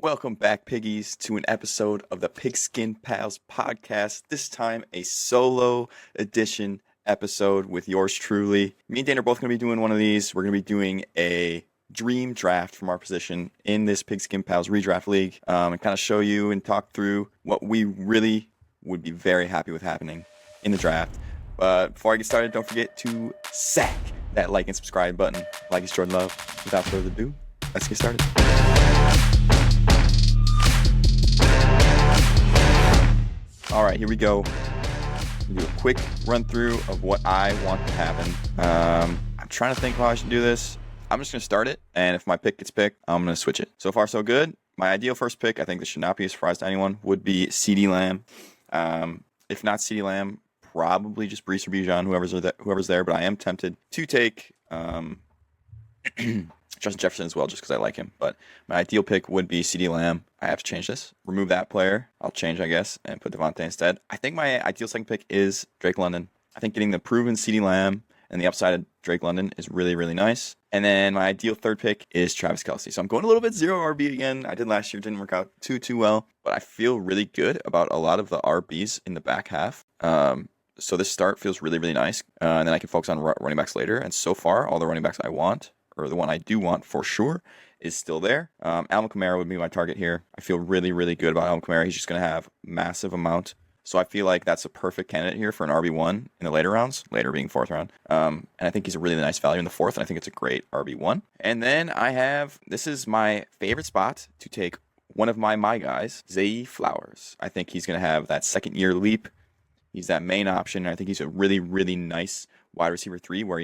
Welcome back, piggies, to an episode of the Pigskin Pals podcast. This time, a solo edition episode with yours truly. Me and Dayne are both going to be doing one of these. We're going to be doing a dream draft from our position in this Pigskin Pals redraft league, and kind of show you and talk through what we really would be very happy with happening in the draft. But before I get started, don't forget to sack that like and subscribe button. Like it's Jordan Love. Without further ado, let's get started. All right, here we go. We'll do a quick run through of what I want to happen. I'm trying to think how I should do this. I'm just going to start it, and if my pick gets picked, I'm going to switch it. So far, so good. My ideal first pick, I think this should not be a surprise to anyone, would be CeeDee Lamb. If not CeeDee Lamb, probably just Breece or Bijan, whoever's there. But I am tempted to take Justin Jefferson as well, just because I like him. But my ideal pick would be CeeDee Lamb. I have to change this. Remove that player. I'll change, I guess, and put Devontae instead. I think my ideal second pick is Drake London. I think getting the proven CeeDee Lamb and the upside of Drake London is really, really nice. And then my ideal third pick is Travis Kelce. So I'm going a little bit zero RB again. I did last year. Didn't work out too well. But I feel really good about a lot of the RBs in the back half. So this start feels really, really nice. And then I can focus on running backs later. And so far, all the running backs I want, or the one I do want for sure, is still there. Alvin Kamara would be my target here. I feel really, really good about Alvin Kamara. He's just going to have massive amount. So I feel like that's a perfect candidate here for an RB1 in the later rounds, later being fourth round. And I think he's a really nice value in the fourth, and I think it's a great RB1. And then this is my favorite spot to take one of my guys, Zay Flowers. I think he's going to have that second year leap. He's that main option, and I think he's a really, really nice wide receiver 3 where,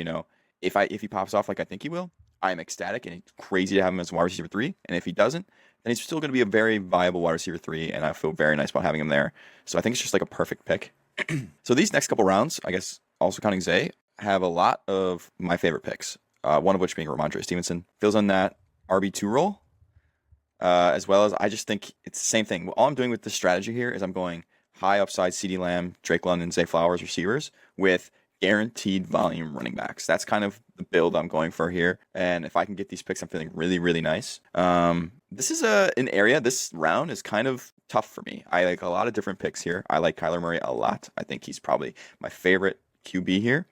if he pops off like I think he will, I'm ecstatic, and it's crazy to have him as wide receiver 3. And if he doesn't, then he's still going to be a very viable wide receiver 3, and I feel very nice about having him there. So I think it's just like a perfect pick. So these next couple rounds, I guess also counting Zay, have a lot of my favorite picks, one of which being Ramondre Stevenson. Fills in that RB2 role, as well as I just think it's the same thing. All I'm doing with this strategy here is I'm going high upside CeeDee Lamb, Drake London, Zay Flowers receivers with guaranteed volume running backs. That's kind of the build I'm going for here. And if I can get these picks, I'm feeling really, really nice. This is an area, this round is kind of tough for me. I like a lot of different picks here. I like Kyler Murray a lot. I think he's probably my favorite QB here.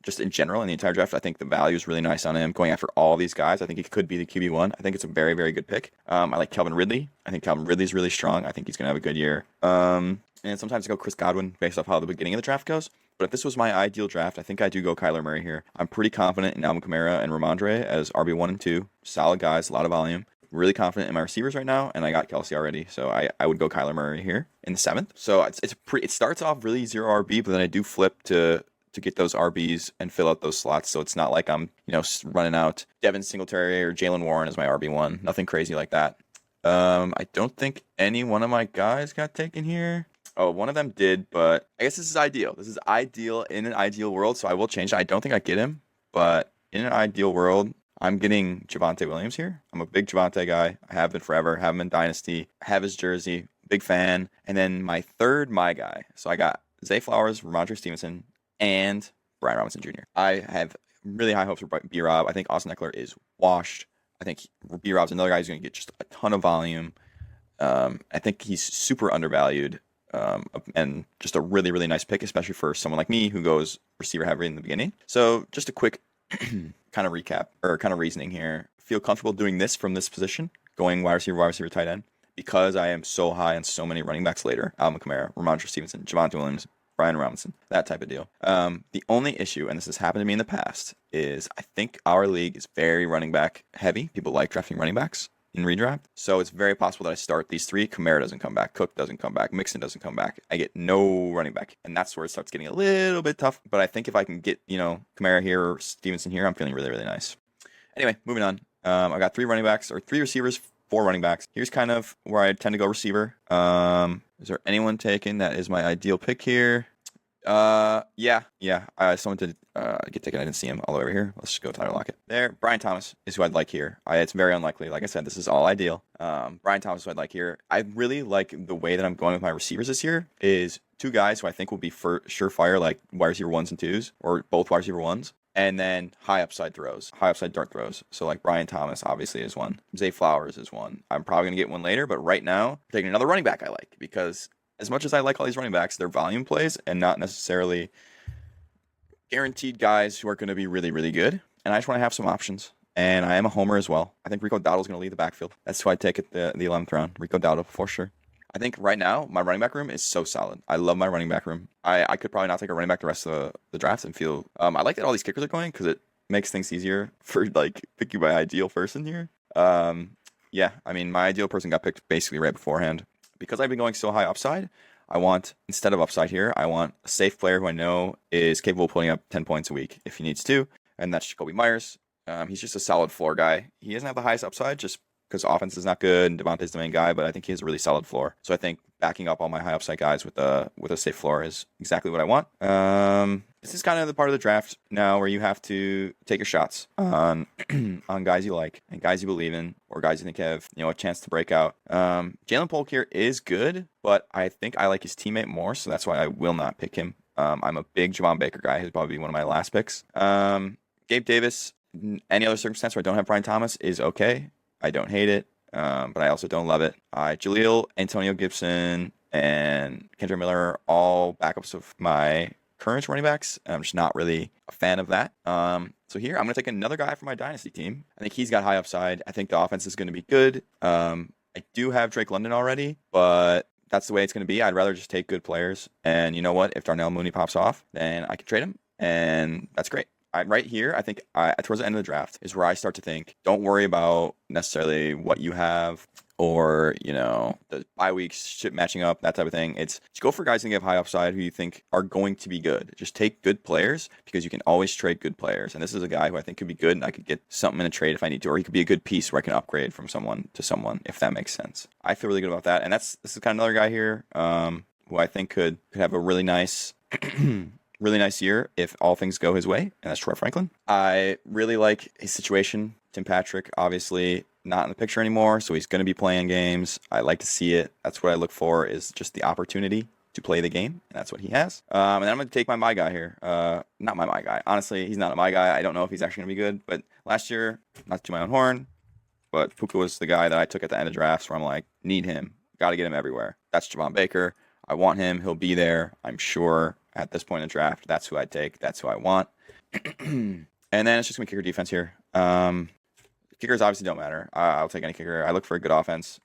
Just in general, in the entire draft, I think the value is really nice on him. Going after all these guys, I think he could be the QB1. I think it's a very, very good pick. I like Calvin Ridley. I think Calvin Ridley's really strong. I think he's going to have a good year. And sometimes I go Chris Godwin based off how the beginning of the draft goes. But if this was my ideal draft, I think I do go Kyler Murray here. I'm pretty confident in Alvin Kamara and Ramondre as RB1 and 2. Solid guys, a lot of volume. Really confident in my receivers right now, and I got Kelce already. So I would go Kyler Murray here in the 7th. So it starts off really zero RB, but then I do flip to get those RBs and fill out those slots. So it's not like I'm, running out Devin Singletary or Jalen Warren as my RB1. Nothing crazy like that. I don't think any one of my guys got taken here. Oh, one of them did, but I guess this is ideal. This is ideal in an ideal world, so I will change it. I don't think I get him, but in an ideal world, I'm getting Javonte Williams here. I'm a big Javonte guy. I have been forever. Have him in Dynasty. I have his jersey. Big fan. And then my third, my guy. So I got Zay Flowers, Ramondre Stevenson, and Brian Robinson Jr. I have really high hopes for B-Rob. I think Austin Eckler is washed. I think B-Rob's another guy who's going to get just a ton of volume. I think he's super undervalued. And just a really, really nice pick, especially for someone like me who goes receiver heavy in the beginning. So just a quick kind of recap or kind of reasoning here. Feel comfortable doing this from this position, going wide receiver, tight end, because I am so high on so many running backs later. Alvin Kamara, Ramondre Stevenson, Javonte Williams, Brian Robinson, that type of deal. The only issue, and this has happened to me in the past, is I think our league is very running back heavy. People like drafting running backs in redraft. So it's very possible that I start these 3. Kamara doesn't come back. Cook doesn't come back. Mixon doesn't come back. I get no running back. And that's where it starts getting a little bit tough. But I think if I can get, Kamara here or Stevenson here, I'm feeling really, really nice. Anyway, moving on. I got 3 running backs, or 3 receivers, 4 running backs. Here's kind of where I tend to go receiver. Is there anyone taken that is my ideal pick here? Yeah. Someone did get taken. I didn't see him all the way over here. Let's just go Tyler Lockett. There, Brian Thomas is who I'd like here. It's very unlikely. Like I said, this is all ideal. Brian Thomas is who I'd like here. I really like the way that I'm going with my receivers this year is 2 guys who I think will be surefire, like wide receiver 1s and 2s, or both wide receiver 1s. And then high upside throws, high upside dart throws. So like Brian Thomas obviously is one. Zay Flowers is one. I'm probably going to get one later, but right now, I'm taking another running back I like, because as much as I like all these running backs, they're volume plays and not necessarily guaranteed guys who are going to be really, really good. And I just want to have some options. And I am a homer as well. I think Rico Dowdle's going to lead the backfield. That's who I take at the 11th round. Rico Dowdle for sure. I think right now, my running back room is so solid. I love my running back room. I could probably not take a running back the rest of the draft and feel... I like that all these kickers are going because it makes things easier for, like, picking my ideal person here. Yeah, I mean, my ideal person got picked basically right beforehand. Because I've been going so high upside, I want, instead of upside here, I want a safe player who I know is capable of putting up 10 points a week if he needs to, and that's Jacoby Myers. He's just a solid floor guy. He doesn't have the highest upside just because offense is not good and Devontae's the main guy, but I think he has a really solid floor. So I think backing up all my high upside guys with a safe floor is exactly what I want. This is kind of the part of the draft now where you have to take your shots on on guys you like and guys you believe in, or guys you think have a chance to break out. Jalen Polk here is good, but I think I like his teammate more, so that's why I will not pick him. I'm a big Javon Baker guy. He's probably one of my last picks. Gabe Davis, any other circumstance where I don't have Brian Thomas is okay. I don't hate it, but I also don't love it. Jaleel, Antonio Gibson, and Kendra Miller are all backups of my current running backs. I'm just not really a fan of that. So here, I'm going to take another guy from my dynasty team. I think he's got high upside. I think the offense is going to be good. I do have Drake London already, but that's the way it's going to be. I'd rather just take good players. And you know what? If Darnell Mooney pops off, then I can trade him, and that's great. Right here, I think towards the end of the draft is where I start to think, don't worry about necessarily what you have or, the bye weeks, shit matching up, that type of thing. It's just go for guys who have high upside who you think are going to be good. Just take good players because you can always trade good players. And this is a guy who I think could be good and I could get something in a trade if I need to, or he could be a good piece where I can upgrade from someone to someone, if that makes sense. I feel really good about that. And this is kind of another guy here who I think could have a really nice... really nice year if all things go his way, and that's Troy Franklin. I really like his situation. Tim Patrick, obviously not in the picture anymore, so he's going to be playing games. I like to see it. That's what I look for, is just the opportunity to play the game, and that's what he has. And then I'm going to take my guy here. Not my guy. Honestly, he's not my guy. I don't know if he's actually going to be good, but last year, not to my own horn, but Puka was the guy that I took at the end of drafts where I'm like, need him. Got to get him everywhere. That's Javon Baker. I want him. He'll be there, I'm sure. At this point in the draft, that's who I take. That's who I want. And then it's just going to be kicker defense here. Kickers obviously don't matter. I'll take any kicker. I look for a good offense.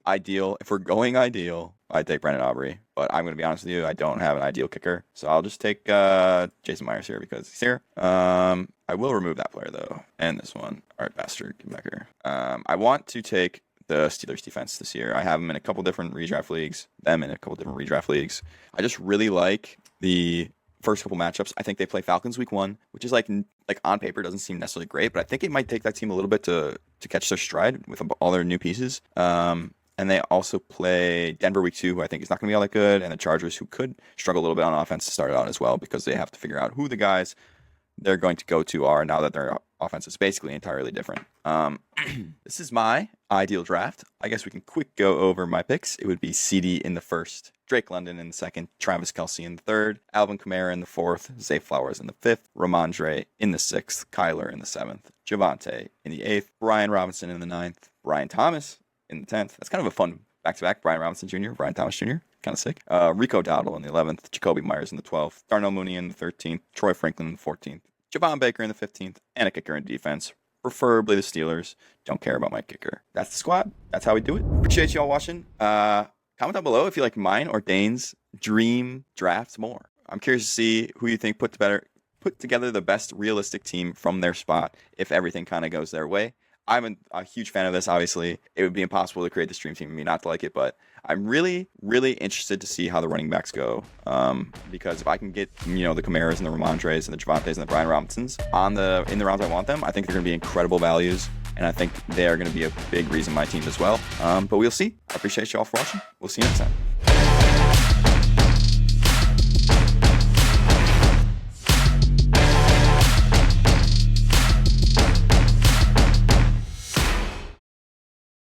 Ideal. If we're going ideal, I'd take Brandon Aubrey. But I'm going to be honest with you, I don't have an ideal kicker. So I'll just take Jason Myers here because he's here. I will remove that player, though. And this one. All right, bastard. Get back here. I want to take the Steelers defense this year. I have them in a couple different redraft leagues. I just really like the first couple matchups. I think they play Falcons week 1, which is like on paper doesn't seem necessarily great, but I think it might take that team a little bit to catch their stride with all their new pieces. And they also play Denver week 2, who I think is not going to be all that good, and the Chargers, who could struggle a little bit on offense to start out as well, because they have to figure out who the guys they're going to go to are now that their offense is basically entirely different. This is my ideal draft. I guess we can quick go over my picks. It would be CD in the first, Drake London in the second, Travis Kelce in the third, Alvin Kamara in the fourth, Zay Flowers in the fifth, Ramondre in the sixth, Kyler in the seventh, Javonte in the eighth, Brian Robinson in the ninth, Brian Thomas in the 10th. That's kind of a fun back-to-back. Brian Robinson Jr., Brian Thomas Jr., kind of sick. Rico Dowdle in the 11th, Jacoby Myers in the 12th, Darnell Mooney in the 13th, Troy Franklin in the 14th, Javon Baker in the 15th, and a kicker in defense. Preferably the Steelers. Don't care about my kicker. That's the squad. That's how we do it. Appreciate y'all watching. Comment down below if you like mine or Dayne's dream drafts more. I'm curious to see who you think put together the best realistic team from their spot if everything kind of goes their way. I'm a huge fan of this, obviously. It would be impossible to create this dream team and me not to like it, but I'm really, really interested to see how the running backs go. Because if I can get, the Kamaras and the Ramondres and the Javontes and the Brian Robinsons in the rounds I want them, I think they're going to be incredible values, and I think they are going to be a big reason my team does well. But we'll see. I appreciate you all for watching. We'll see you next time.